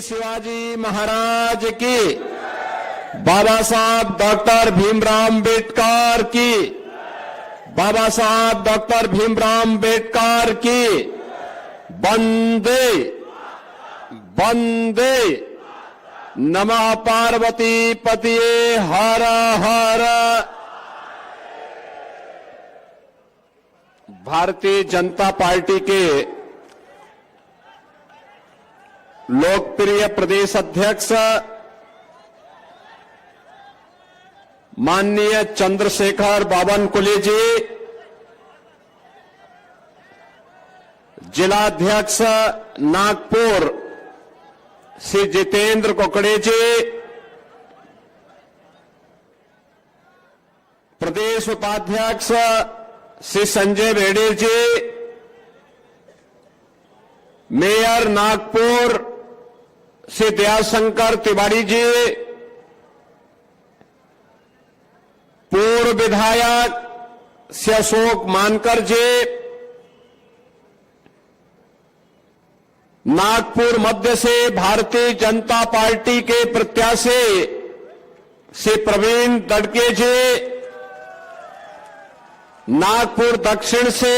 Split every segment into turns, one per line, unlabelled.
शिवाजी महाराज की, बाबा साहब डॉक्टर भीमराव अंबेडकर की, बाबा साहब डॉक्टर भीमराव अंबेडकर की। वंदे वंदे नमः पार्वती पतिये हर हर। भारतीय जनता पार्टी के लोकप्रिय प्रदेश अध्यक्ष माननीय चंद्रशेखर बावनकुले जी, जिलाध्यक्ष नागपुर श्री जितेंद्र कोकड़े जी, प्रदेश उपाध्यक्ष श्री संजय बेड़े जी, मेयर नागपुर श्री दयाशंकर तिवारी जी, पूर्व विधायक श्री अशोक मानकर जी, नागपुर मध्य से भारतीय जनता पार्टी के प्रत्याशी श्री प्रवीण दड़के जी, नागपुर दक्षिण से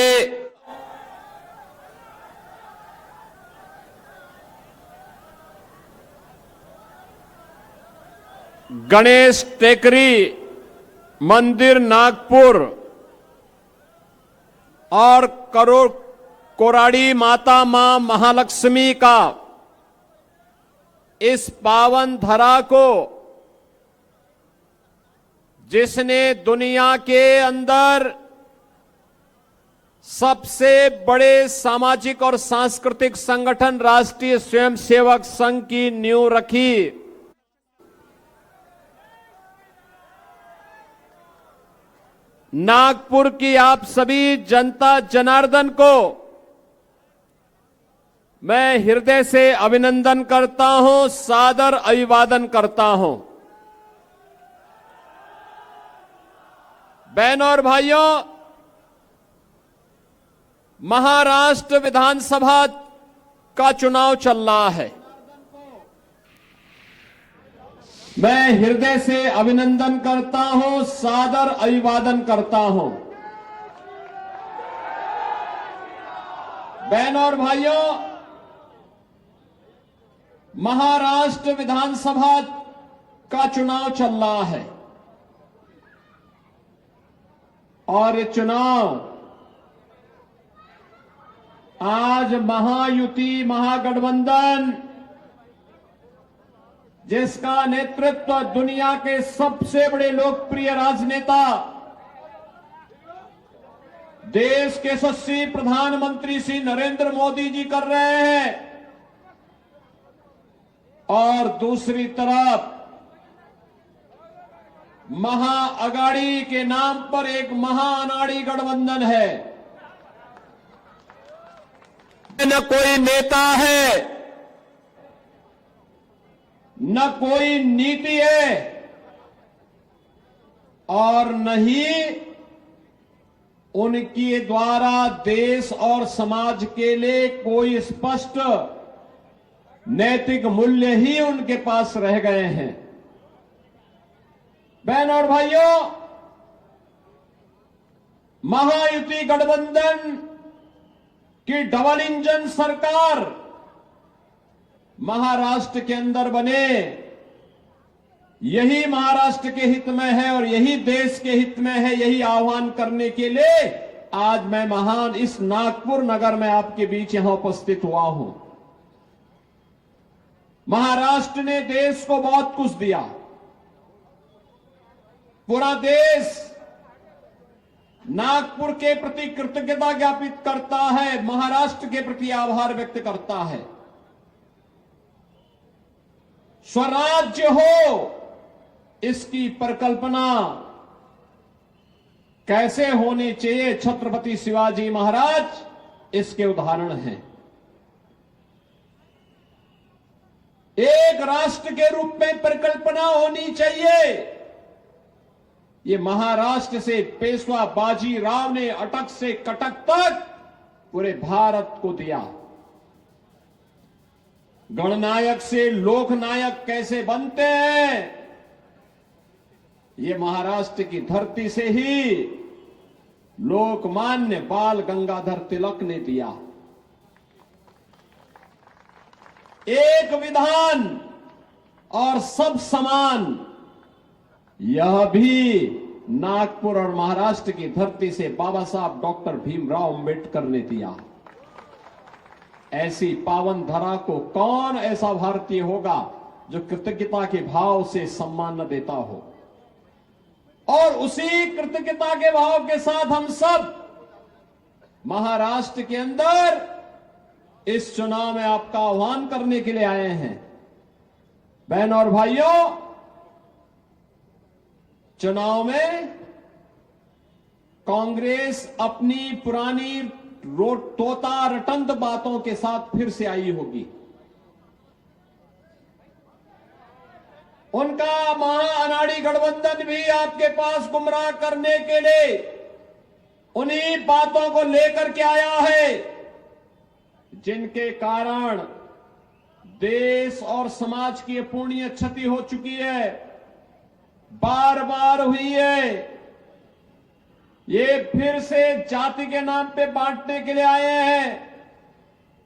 गणेश टेकरी मंदिर नागपुर और कोराड़ी माता मां महालक्ष्मी का इस पावन धरा को जिसने दुनिया के अंदर सबसे बड़े सामाजिक और सांस्कृतिक संगठन राष्ट्रीय स्वयंसेवक संघ की नींव रखी, नागपुर की आप सभी जनता जनार्दन को मैं हृदय से अभिनंदन करता हूं, सादर अभिवादन करता हूं। बहनों और भाइयों, महाराष्ट्र विधानसभा का चुनाव चल रहा है। मैं हृदय से अभिनंदन करता हूं, सादर अभिवादन करता हूं। बहनों और भाइयों, महाराष्ट्र विधानसभा का चुनाव चल रहा है और ये चुनाव आज महायुति महागठबंधन, जिसका नेतृत्व दुनिया के सबसे बड़े लोकप्रिय राजनेता, देश के यशस्वी प्रधानमंत्री श्री नरेंद्र मोदी जी कर रहे हैं, और दूसरी तरफ महाअगाड़ी के नाम पर एक महाअनाड़ी गठबंधन है। न कोई नेता है, न कोई नीति है, और न ही उनके द्वारा देश और समाज के लिए कोई स्पष्ट नैतिक मूल्य ही उनके पास रह गए हैं। बहनों और भाइयों, महायुति गठबंधन की डबल इंजन सरकार महाराष्ट्र के अंदर बने, यही महाराष्ट्र के हित में है और यही देश के हित में है। यही आह्वान करने के लिए आज मैं महान इस नागपुर नगर में आपके बीच यहां उपस्थित हुआ हूं। महाराष्ट्र ने देश को बहुत कुछ दिया, पूरा देश नागपुर के प्रति कृतज्ञता ज्ञापित करता है, महाराष्ट्र के प्रति आभार व्यक्त करता है। स्वराज्य हो, इसकी परिकल्पना कैसे होनी चाहिए, छत्रपति शिवाजी महाराज इसके उदाहरण हैं। एक राष्ट्र के रूप में परिकल्पना होनी चाहिए, ये महाराष्ट्र से पेशवा बाजी राव ने अटक से कटक तक पूरे भारत को दिया। गणनायक से लोकनायक कैसे बनते हैं, ये महाराष्ट्र की धरती से ही लोकमान्य बाल गंगाधर तिलक ने दिया। एक विधान और सब समान, यह भी नागपुर और महाराष्ट्र की धरती से बाबा साहब डॉक्टर भीमराव अंबेडकर ने दिया। ऐसी पावन धरा को कौन ऐसा भारतीय होगा जो कृतज्ञता के भाव से सम्मान न देता हो। और उसी कृतज्ञता के भाव के साथ हम सब महाराष्ट्र के अंदर इस चुनाव में आपका आह्वान करने के लिए आए हैं। बहनों और भाइयों, चुनाव में कांग्रेस अपनी पुरानी तोता रटंत बातों के साथ फिर से आई होगी। उनका महाअनाड़ी गठबंधन भी आपके पास गुमराह करने के लिए उन्हीं बातों को लेकर के आया है, जिनके कारण देश और समाज की पूर्ण क्षति हो चुकी है, बार बार हुई है। ये फिर से जाति के नाम पे बांटने के लिए आए हैं,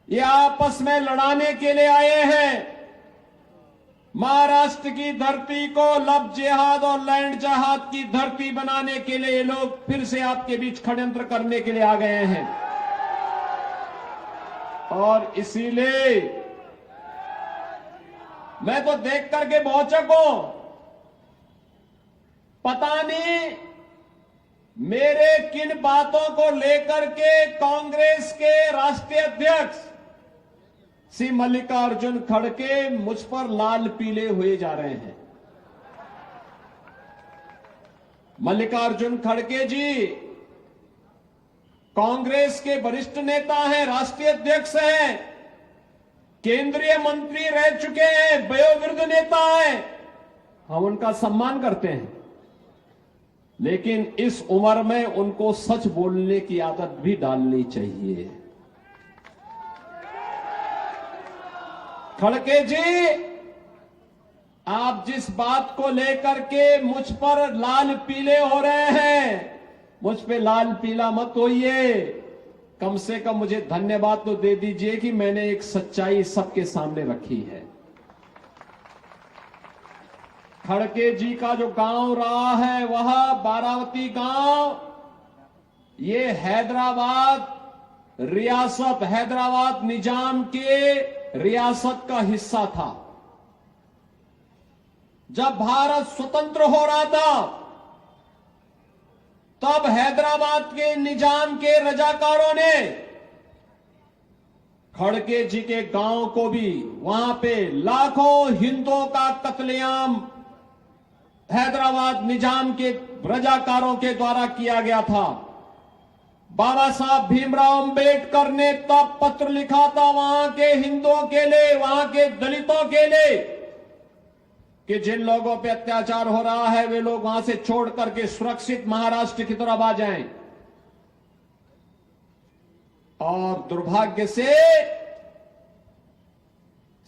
ये आपस में लड़ाने के लिए आए हैं। महाराष्ट्र की धरती को लव जिहाद और लैंड जिहाद की धरती बनाने के लिए ये लोग फिर से आपके बीच षड्यंत्र करने के लिए आ गए हैं। और इसीलिए मैं तो देख करके भौचक हूं। पता नहीं मेरे किन बातों को लेकर के कांग्रेस के राष्ट्रीय अध्यक्ष श्री मल्लिकार्जुन खड़गे मुझ पर लाल पीले हुए जा रहे हैं। मल्लिकार्जुन खड़गे जी कांग्रेस के वरिष्ठ नेता हैं, राष्ट्रीय अध्यक्ष हैं, केंद्रीय मंत्री रह चुके हैं, वयोवृद्ध नेता हैं। हम उनका सम्मान करते हैं, लेकिन इस उम्र में उनको सच बोलने की आदत भी डालनी चाहिए। खड़गे जी, आप जिस बात को लेकर के मुझ पर लाल पीले हो रहे हैं, मुझ पे लाल पीला मत होइए। कम से कम मुझे धन्यवाद तो दे दीजिए कि मैंने एक सच्चाई सबके सामने रखी है। खड़गे जी का जो गांव रहा है वह बारावती गांव, ये हैदराबाद रियासत, हैदराबाद निजाम के रियासत का हिस्सा था। जब भारत स्वतंत्र हो रहा था तब हैदराबाद के निजाम के रजाकारों ने खड़गे जी के गांव को भी, वहां पे लाखों हिंदुओं का कत्लेआम हैदराबाद निजाम के रजाकारों के द्वारा किया गया था। बाबा साहब भीमराव अंबेडकर ने तब पत्र लिखा था वहां के हिंदुओं के लिए, वहां के दलितों के लिए, कि जिन लोगों पे अत्याचार हो रहा है वे लोग वहां से छोड़ करके सुरक्षित महाराष्ट्र की तरफ आ जाएं। और दुर्भाग्य से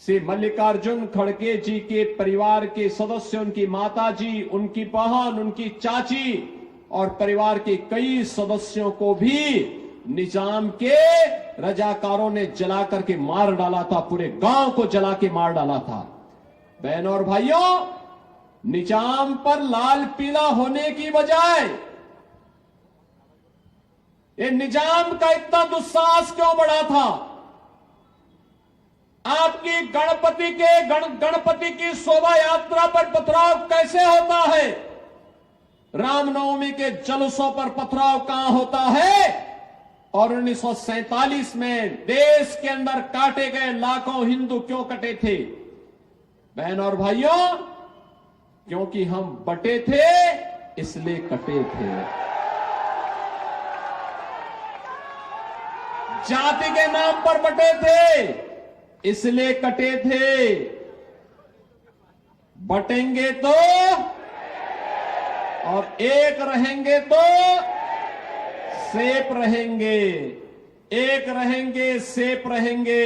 श्री मल्लिकार्जुन खड़गे जी के परिवार के सदस्य, उनकी माता जी, उनकी बहन, उनकी चाची और परिवार के कई सदस्यों को भी निजाम के रजाकारों ने जला करके मार डाला था, पूरे गांव को जला के मार डाला था। बहनों और भाइयों, निजाम पर लाल पीला होने की बजाय ये निजाम का इतना दुस्साहस क्यों बढ़ा था? आपकी गणपति की शोभा यात्रा पर पथराव कैसे होता है? रामनवमी के जुलूसों पर पथराव कहां होता है? और 1947 में देश के अंदर काटे गए लाखों हिंदू क्यों कटे थे? बहनों और भाइयों, क्योंकि हम बटे थे इसलिए कटे थे। जाति के नाम पर बटे थे इसलिए कटे थे। बटेंगे तो और एक रहेंगे तो सेफ रहेंगे, एक रहेंगे सेफ रहेंगे।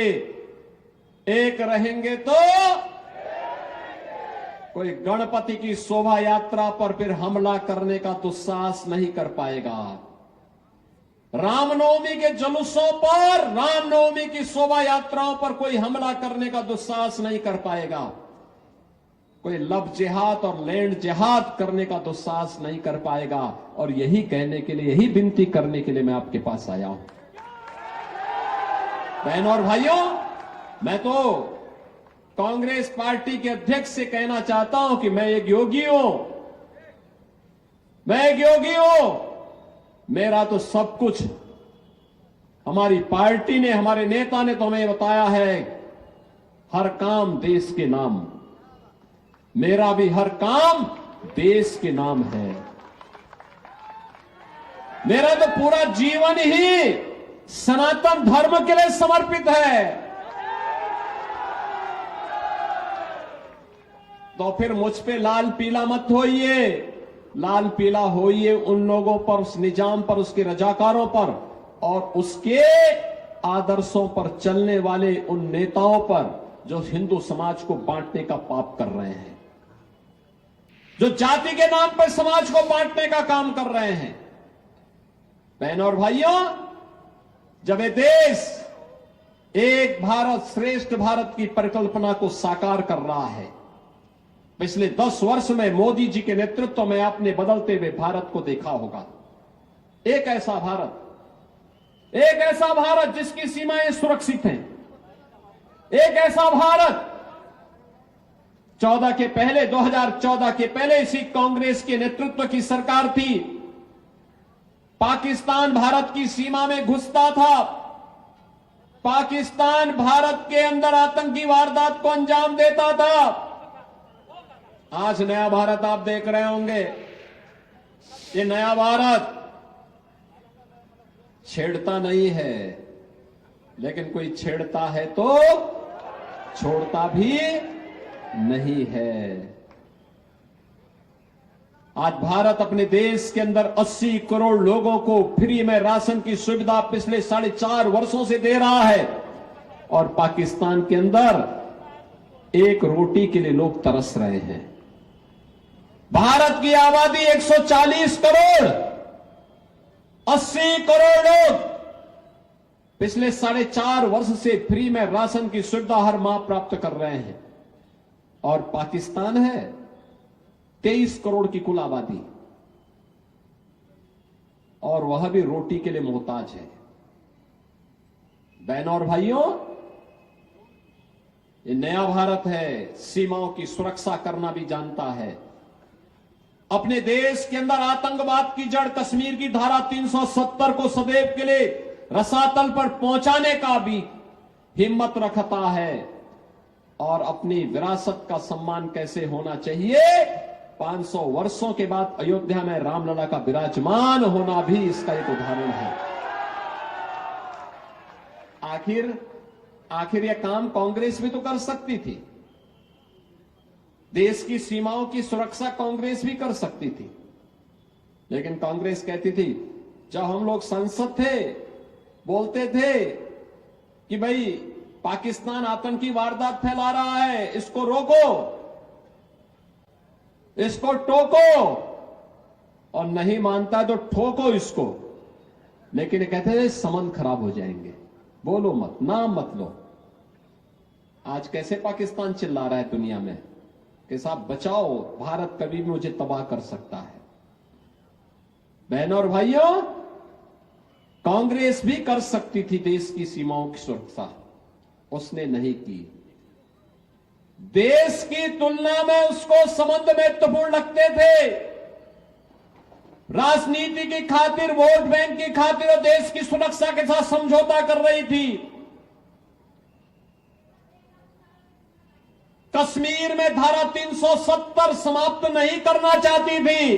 एक रहेंगे तो कोई गणपति की शोभा यात्रा पर फिर हमला करने का दुस्साहस नहीं कर पाएगा। रामनवमी के जुलूसों पर, रामनवमी की शोभा यात्राओं पर कोई हमला करने का दुस्साहस नहीं कर पाएगा। कोई लव जिहाद और लैंड जिहाद करने का दुस्साहस नहीं कर पाएगा। और यही कहने के लिए, यही विनती करने के लिए मैं आपके पास आया हूं। बहनों और भाइयों, मैं तो कांग्रेस पार्टी के अध्यक्ष से कहना चाहता हूं कि मैं एक योगी हूं, मैं एक योगी हूं। मेरा तो सब कुछ हमारी पार्टी ने, हमारे नेता ने तो हमें बताया है, हर काम देश के नाम। मेरा भी हर काम देश के नाम है। मेरा तो पूरा जीवन ही सनातन धर्म के लिए समर्पित है। तो फिर मुझ पे लाल पीला मत होइए। लाल पीला होइए उन लोगों पर, उस निजाम पर, उसके रजाकारों पर और उसके आदर्शों पर चलने वाले उन नेताओं पर जो हिंदू समाज को बांटने का पाप कर रहे हैं, जो जाति के नाम पर समाज को बांटने का काम कर रहे हैं। बहनों और भाइयों, जब ये देश एक भारत श्रेष्ठ भारत की परिकल्पना को साकार कर रहा है, पिछले 10 वर्ष में मोदी जी के नेतृत्व में आपने बदलते हुए भारत को देखा होगा। एक ऐसा भारत जिसकी सीमाएं सुरक्षित हैं, एक ऐसा भारत 2014 के पहले इसी कांग्रेस के नेतृत्व की सरकार थी। पाकिस्तान भारत की सीमा में घुसता था, पाकिस्तान भारत के अंदर आतंकी वारदात को अंजाम देता था। आज नया भारत आप देख रहे होंगे। ये नया भारत छेड़ता नहीं है, लेकिन कोई छेड़ता है तो छोड़ता भी नहीं है। आज भारत अपने देश के अंदर 80 करोड़ लोगों को फ्री में राशन की सुविधा पिछले 4.5 वर्षों से दे रहा है। और पाकिस्तान के अंदर एक रोटी के लिए लोग तरस रहे हैं। भारत की आबादी 140 करोड़, 80 करोड़ लोग पिछले 4.5 वर्ष से फ्री में राशन की सुविधा हर माह प्राप्त कर रहे हैं। और पाकिस्तान है 23 करोड़ की कुल आबादी, और वह भी रोटी के लिए मोहताज है। बहनों और भाइयों, ये नया भारत है, सीमाओं की सुरक्षा करना भी जानता है। अपने देश के अंदर आतंकवाद की जड़ कश्मीर की धारा 370 को सदैव के लिए रसातल पर पहुंचाने का भी हिम्मत रखता है। और अपनी विरासत का सम्मान कैसे होना चाहिए, 500 वर्षों के बाद अयोध्या में रामलला का विराजमान होना भी इसका एक उदाहरण है। आखिर यह काम कांग्रेस भी तो कर सकती थी। देश की सीमाओं की सुरक्षा कांग्रेस भी कर सकती थी, लेकिन कांग्रेस कहती थी, जब हम लोग संसद थे, बोलते थे कि भाई पाकिस्तान आतंकी वारदात फैला रहा है, इसको रोको, इसको टोको, और नहीं मानता तो ठोको इसको। लेकिन कहते थे संबंध खराब हो जाएंगे, बोलो मत, नाम मत लो। आज कैसे पाकिस्तान चिल्ला रहा है दुनिया में कि साहब बचाओ, भारत कभी भी मुझे तबाह कर सकता है। बहनों और भाइयों, कांग्रेस भी कर सकती थी देश की सीमाओं की सुरक्षा, उसने नहीं की। देश की तुलना में उसको संबंध महत्वपूर्ण लगते थे। राजनीति की खातिर, वोट बैंक की खातिर और देश की सुरक्षा के साथ समझौता कर रही थी। कश्मीर में धारा 370 समाप्त नहीं करना चाहती थी,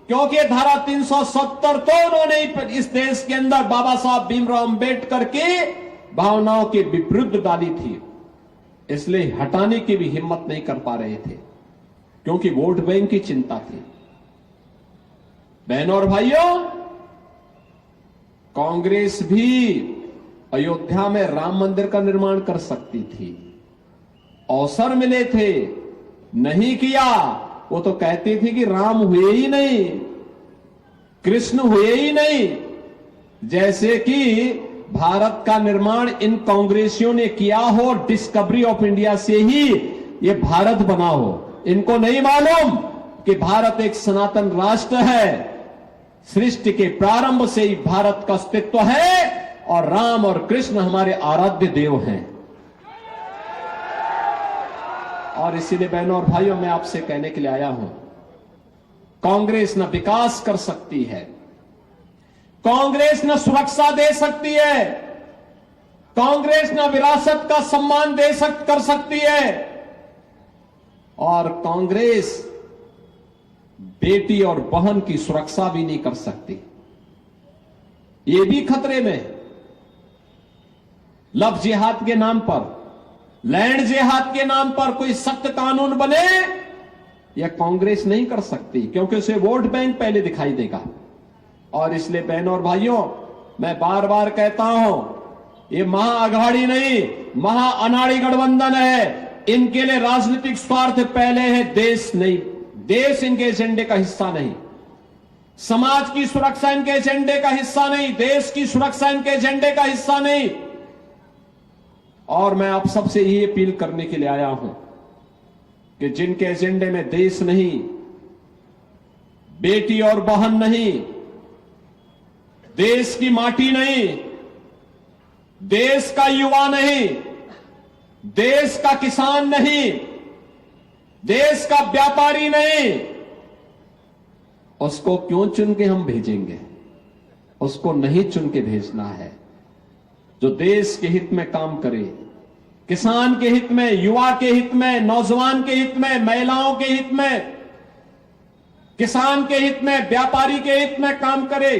क्योंकि धारा 370 तो उन्होंने इस देश के अंदर बाबा साहब भीमराव अंबेडकर की भावनाओं के विरुद्ध डाली थी। इसलिए हटाने की भी हिम्मत नहीं कर पा रहे थे, क्योंकि वोट बैंक की चिंता थी। बहनों और भाइयों, कांग्रेस भी अयोध्या में राम मंदिर का निर्माण कर सकती थी, अवसर मिले थे, नहीं किया। वो तो कहती थी कि राम हुए ही नहीं, कृष्ण हुए ही नहीं, जैसे कि भारत का निर्माण इन कांग्रेसियों ने किया हो, डिस्कवरी ऑफ इंडिया से ही ये भारत बना हो। इनको नहीं मालूम कि भारत एक सनातन राष्ट्र है, सृष्टि के प्रारंभ से ही भारत का अस्तित्व है और राम और कृष्ण हमारे आराध्य देव हैं। और इसीलिए बहनों और भाइयों, मैं आपसे कहने के लिए आया हूं, कांग्रेस न विकास कर सकती है, कांग्रेस न सुरक्षा दे सकती है, कांग्रेस न विरासत का सम्मान कर सकती है, और कांग्रेस बेटी और बहन की सुरक्षा भी नहीं कर सकती। ये भी खतरे में है। लव जिहाद के नाम पर, लैंड जिहाद के नाम पर कोई सख्त कानून बने, यह कांग्रेस नहीं कर सकती, क्योंकि उसे वोट बैंक पहले दिखाई देगा। और इसलिए बहनों और भाइयों, मैं बार बार कहता हूं, ये महाअघाड़ी नहीं, महाअनाड़ी गठबंधन है। इनके लिए राजनीतिक स्वार्थ पहले है, देश नहीं। देश इनके एजेंडे का हिस्सा नहीं, समाज की सुरक्षा इनके एजेंडे का हिस्सा नहीं, देश की सुरक्षा इनके एजेंडे का हिस्सा नहीं। और मैं आप सबसे यही अपील करने के लिए आया हूं कि जिनके एजेंडे में देश नहीं, बेटी और बहन नहीं, देश की माटी नहीं, देश का युवा नहीं, देश का किसान नहीं, देश का व्यापारी नहीं, उसको क्यों चुन के हम भेजेंगे? उसको नहीं चुन के भेजना है। जो देश के हित में काम करे, किसान के हित में, युवा के हित में, नौजवान के हित में, महिलाओं के हित में, किसान के हित में, व्यापारी के हित में काम करे,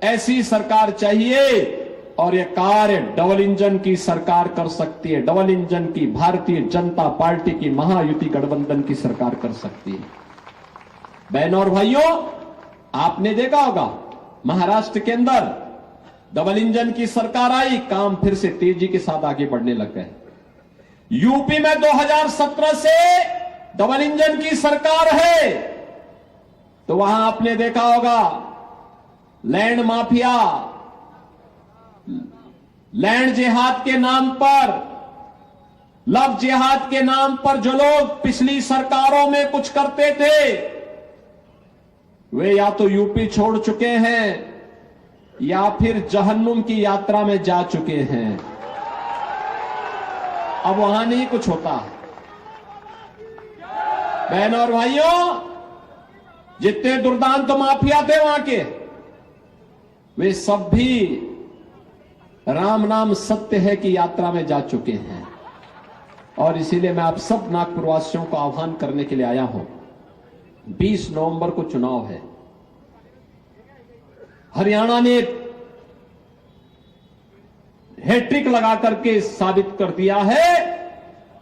ऐसी सरकार चाहिए। और यह कार्य डबल इंजन की सरकार कर सकती है। डबल इंजन की भारतीय जनता पार्टी की महायुति गठबंधन की सरकार कर सकती है। बहनों और भाइयों, आपने देखा होगा महाराष्ट्र के अंदर डबल इंजन की सरकार आई, काम फिर से तेजी के साथ आगे बढ़ने लग गए। यूपी में 2017 से डबल इंजन की सरकार है, तो वहां आपने देखा होगा लैंड माफिया, लैंड जिहाद के नाम पर, लव जिहाद के नाम पर जो लोग पिछली सरकारों में कुछ करते थे, वे या तो यूपी छोड़ चुके हैं या फिर जहन्नुम की यात्रा में जा चुके हैं। अब वहां नहीं कुछ होता। बहनों और भाइयों, जितने दुर्दांत माफिया थे वहां के, वे सब भी राम नाम सत्य है की यात्रा में जा चुके हैं। और इसीलिए मैं आप सब नागपुर वासियों को आह्वान करने के लिए आया हूं। 20 नवंबर को चुनाव है। हरियाणा ने हैट्रिक लगा करके साबित कर दिया है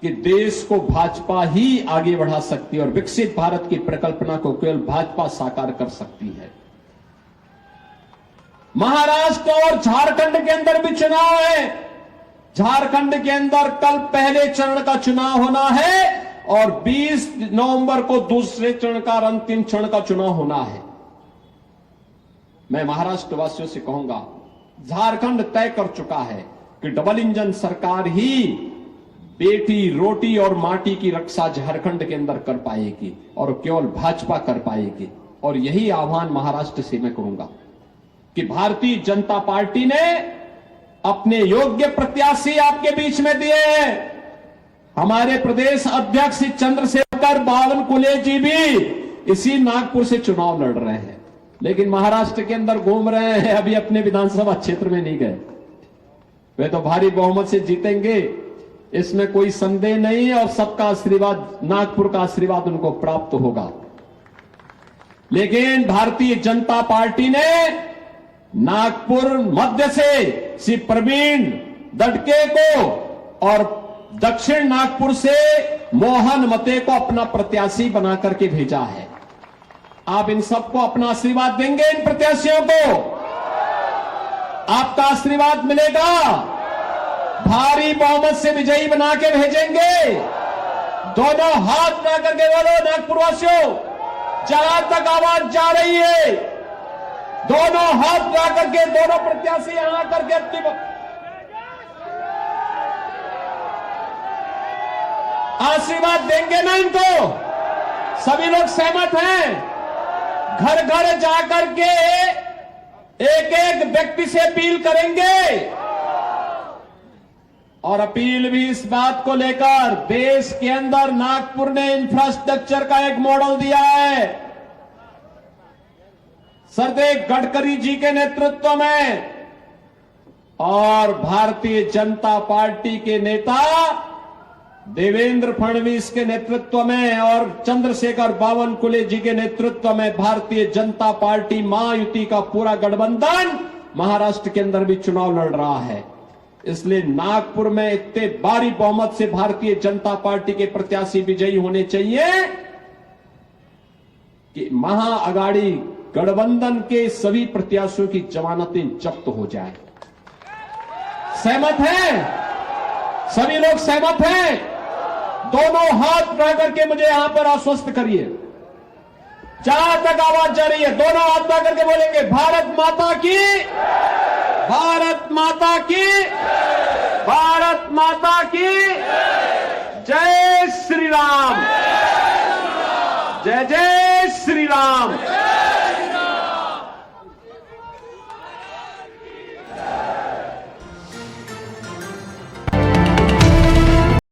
कि देश को भाजपा ही आगे बढ़ा सकती है और विकसित भारत की परिकल्पना को केवल भाजपा साकार कर सकती है। महाराष्ट्र और झारखंड के अंदर भी चुनाव है। झारखंड के अंदर कल पहले चरण का चुनाव होना है और 20 नवंबर को दूसरे चरण का, अंतिम चरण का चुनाव होना है। मैं महाराष्ट्र वासियों से कहूंगा, झारखंड तय कर चुका है कि डबल इंजन सरकार ही बेटी, रोटी और माटी की रक्षा झारखंड के अंदर कर पाएगी और केवल भाजपा कर पाएगी। और यही आह्वान महाराष्ट्र से मैं करूंगा कि भारतीय जनता पार्टी ने अपने योग्य प्रत्याशी आपके बीच में दिए हैं। हमारे प्रदेश अध्यक्ष चंद्रशेखर बावनकुले जी भी इसी नागपुर से चुनाव लड़ रहे हैं, लेकिन महाराष्ट्र के अंदर घूम रहे हैं, अभी अपने विधानसभा क्षेत्र में नहीं गए। वे तो भारी बहुमत से जीतेंगे, इसमें कोई संदेह नहीं है और सबका आशीर्वाद, नागपुर का आशीर्वाद उनको प्राप्त होगा। लेकिन भारतीय जनता पार्टी ने नागपुर मध्य से श्री प्रवीण दटके को और दक्षिण नागपुर से मोहन मते को अपना प्रत्याशी बना करके भेजा है। आप इन सबको अपना आशीर्वाद देंगे? इन प्रत्याशियों को आपका आशीर्वाद मिलेगा? भारी बहुमत से विजयी बना के भेजेंगे? दोनों हाथ उठा करके बोलो नागपुर वासियों, जहां तक आवाज जा रही है दोनों हाथ उठा करके दोनों प्रत्याशी यहां करके अपनी आशीर्वाद देंगे ना इनको। सभी लोग सहमत हैं? घर घर जाकर के एक एक व्यक्ति से अपील करेंगे और अपील भी इस बात को लेकर देश के अंदर नागपुर ने इंफ्रास्ट्रक्चर का एक मॉडल दिया है। सरदेव गडकरी जी के नेतृत्व में और भारतीय जनता पार्टी के नेता देवेंद्र फडणवीस के नेतृत्व में और चंद्रशेखर बावनकुले जी के नेतृत्व में भारतीय जनता पार्टी महायुति का पूरा गठबंधन महाराष्ट्र के अंदर भी चुनाव लड़ रहा है। इसलिए नागपुर में इतने भारी बहुमत से भारतीय जनता पार्टी के प्रत्याशी विजयी होने चाहिए कि महाअघाड़ी गठबंधन के सभी प्रत्याशियों की जमानतें जब्त हो जाए। सहमत हैं? सभी लोग सहमत हैं? दोनों हाथ उठा करके मुझे यहां पर आश्वस्त करिए। जहां तक आवाज जा रही है दोनों हाथ उठा करके बोलेंगे भारत माता की, भारत माता की, भारत माता की जय श्री राम, जय जय श्री राम।